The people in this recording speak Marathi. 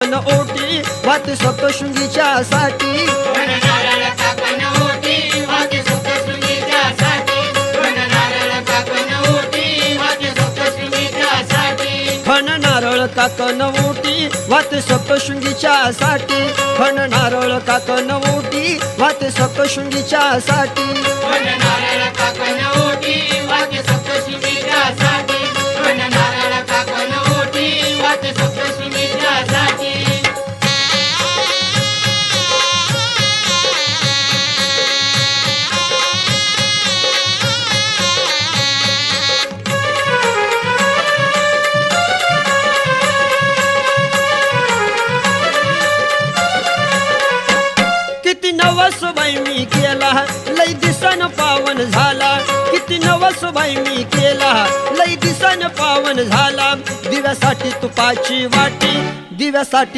ओटी वात सप्तशृंगीच्या साठी खण नारळ काकण ओटी वात सप्तशृंगीच्या साठी खण नारळ काकण ओटी वात सप्तशृंगीच्या साठी किती नवस बाई मी केला लई दिसन पावन झाला किती नवस बाई मी केला लई दिसन पावन झाला दिव्यासाठी तुपाची वाटी दिव्यासाठी